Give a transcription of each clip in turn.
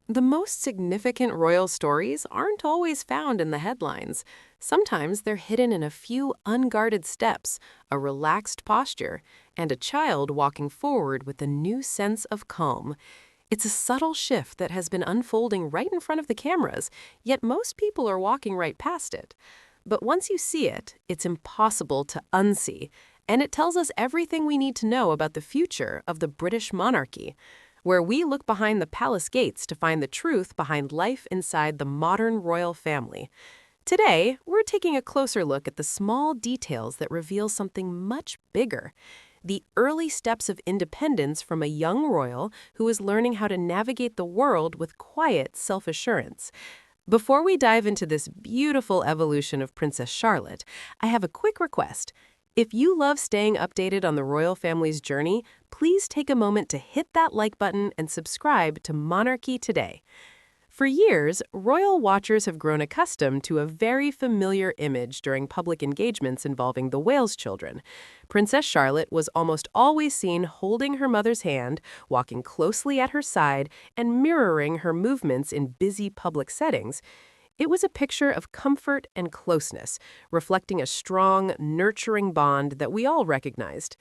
The most significant royal stories aren't always found in the headlines. Sometimes they're hidden in a few unguarded steps, a relaxed posture, and a child walking forward with a new sense of calm. It's a subtle shift that has been unfolding right in front of the cameras, yet most people are walking right past it. But once you see it, it's impossible to unsee, and it tells us everything we need to know about the future of the British monarchy, where we look behind the palace gates to find the truth behind life inside the modern royal family. Today, we're taking a closer look at the small details that reveal something much bigger: the early steps of independence from a young royal who is learning how to navigate the world with quiet self-assurance. Before we dive into this beautiful evolution of Princess Charlotte, I have a quick request. If you love staying updated on the royal family's journey, please take a moment to hit that like button and subscribe to Monarchy today. For years, royal watchers have grown accustomed to a very familiar image during public engagements involving the Wales children. Princess Charlotte was almost always seen holding her mother's hand, walking closely at her side, and mirroring her movements in busy public settings. It was a picture of comfort and closeness, reflecting a strong, nurturing bond that we all recognized.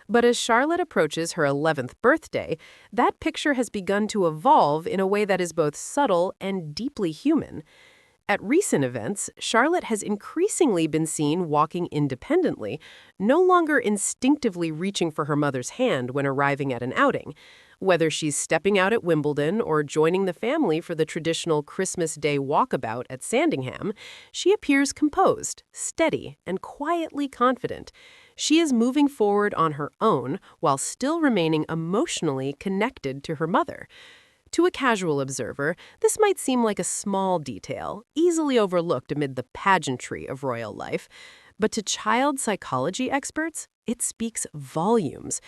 But as Charlotte approaches her 11th birthday, that picture has begun to evolve in a way that is both subtle and deeply human. At recent events, Charlotte has increasingly been seen walking independently, no longer instinctively reaching for her mother's hand when arriving at an outing. Whether she's stepping out at Wimbledon or joining the family for the traditional Christmas Day walkabout at Sandringham, she appears composed, steady, and quietly confident. She is moving forward on her own while still remaining emotionally connected to her mother. To a casual observer, this might seem like a small detail, easily overlooked amid the pageantry of royal life, but to child psychology experts, it speaks volumes.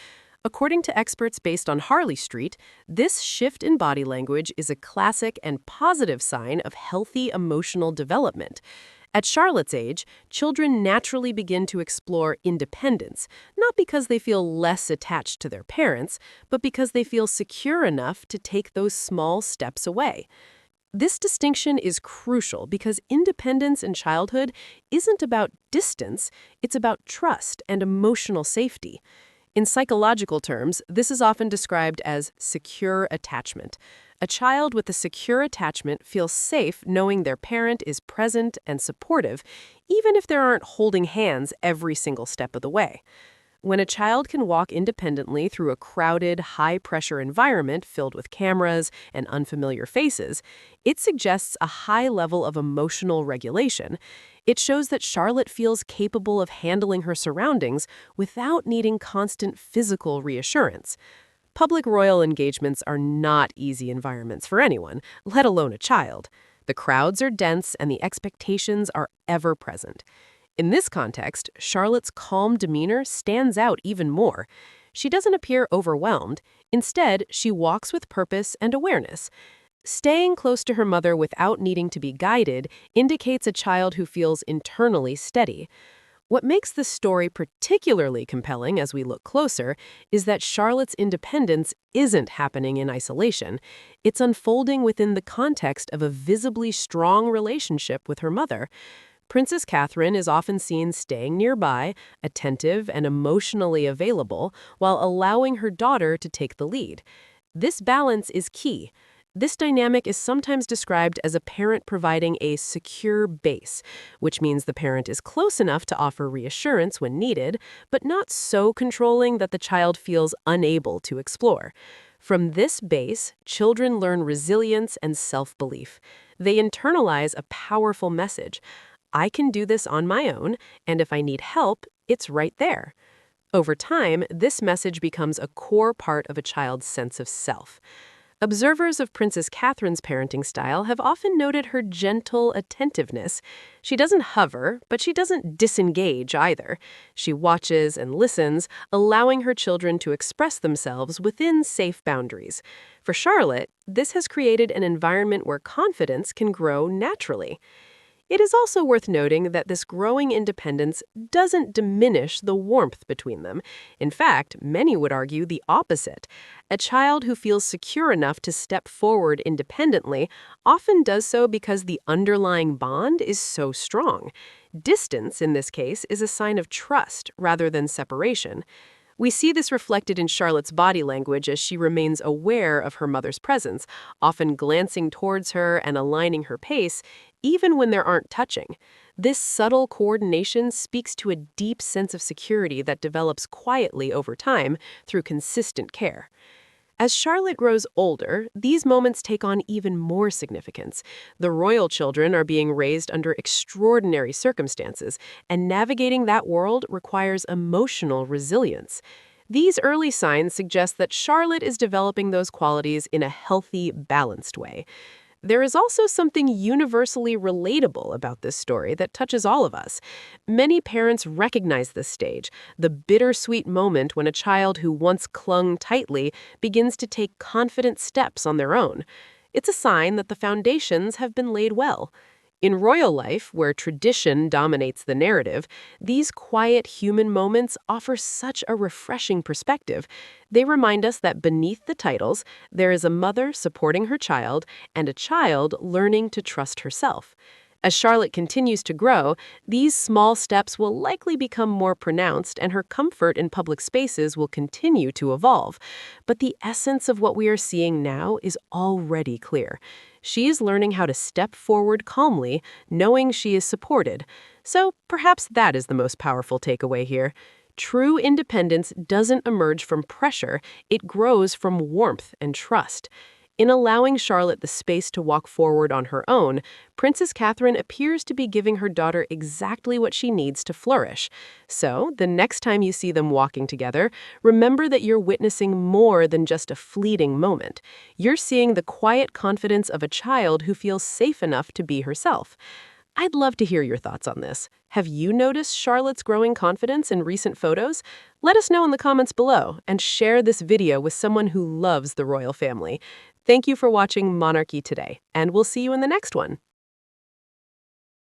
According to experts based on Harley Street, this shift in body language is a classic and positive sign of healthy emotional development. At Charlotte's age, children naturally begin to explore independence, not because they feel less attached to their parents, but because they feel secure enough to take those small steps away. This distinction is crucial because independence in childhood isn't about distance, it's about trust and emotional safety. In psychological terms, this is often described as secure attachment. A child with a secure attachment feels safe knowing their parent is present and supportive, even if they aren't holding hands every single step of the way. When a child can walk independently through a crowded, high-pressure environment filled with cameras and unfamiliar faces, it suggests a high level of emotional regulation. It shows that Charlotte feels capable of handling her surroundings without needing constant physical reassurance. Public royal engagements are not easy environments for anyone, let alone a child. The crowds are dense and the expectations are ever present. In this context, Charlotte's calm demeanor stands out even more. She doesn't appear overwhelmed. Instead, she walks with purpose and awareness. Staying close to her mother without needing to be guided indicates a child who feels internally steady. What makes this story particularly compelling as we look closer is that Charlotte's independence isn't happening in isolation. It's unfolding within the context of a visibly strong relationship with her mother. Princess Catherine is often seen staying nearby, attentive and emotionally available, while allowing her daughter to take the lead. This balance is key. This dynamic is sometimes described as a parent providing a secure base, which means the parent is close enough to offer reassurance when needed, but not so controlling that the child feels unable to explore. From this base, children learn resilience and self-belief. They internalize a powerful message: I can do this on my own, and if I need help, it's right there. Over time, this message becomes a core part of a child's sense of self. Observers of Princess Catherine's parenting style have often noted her gentle attentiveness. She doesn't hover, but she doesn't disengage either. She watches and listens, allowing her children to express themselves within safe boundaries. For Charlotte, this has created an environment where confidence can grow naturally. It is also worth noting that this growing independence doesn't diminish the warmth between them. In fact, many would argue the opposite. A child who feels secure enough to step forward independently often does so because the underlying bond is so strong. Distance, in this case, is a sign of trust rather than separation. We see this reflected in Charlotte's body language as she remains aware of her mother's presence, often glancing towards her and aligning her pace, even when there aren't touching. This subtle coordination speaks to a deep sense of security that develops quietly over time through consistent care. As Charlotte grows older, these moments take on even more significance. The royal children are being raised under extraordinary circumstances, and navigating that world requires emotional resilience. These early signs suggest that Charlotte is developing those qualities in a healthy, balanced way. There is also something universally relatable about this story that touches all of us. Many parents recognize this stage, the bittersweet moment when a child who once clung tightly begins to take confident steps on their own. It's a sign that the foundations have been laid well. In royal life, where tradition dominates the narrative, these quiet human moments offer such a refreshing perspective. They remind us that beneath the titles, there is a mother supporting her child and a child learning to trust herself. As Charlotte continues to grow, these small steps will likely become more pronounced and her comfort in public spaces will continue to evolve. But the essence of what we are seeing now is already clear. She is learning how to step forward calmly, knowing she is supported. So perhaps that is the most powerful takeaway here. True independence doesn't emerge from pressure, it grows from warmth and trust. In allowing Charlotte the space to walk forward on her own, Princess Catherine appears to be giving her daughter exactly what she needs to flourish. So, the next time you see them walking together, remember that you're witnessing more than just a fleeting moment. You're seeing the quiet confidence of a child who feels safe enough to be herself. I'd love to hear your thoughts on this. Have you noticed Charlotte's growing confidence in recent photos? Let us know in the comments below and share this video with someone who loves the royal family. Thank you for watching Monarchy today, and we'll see you in the next one.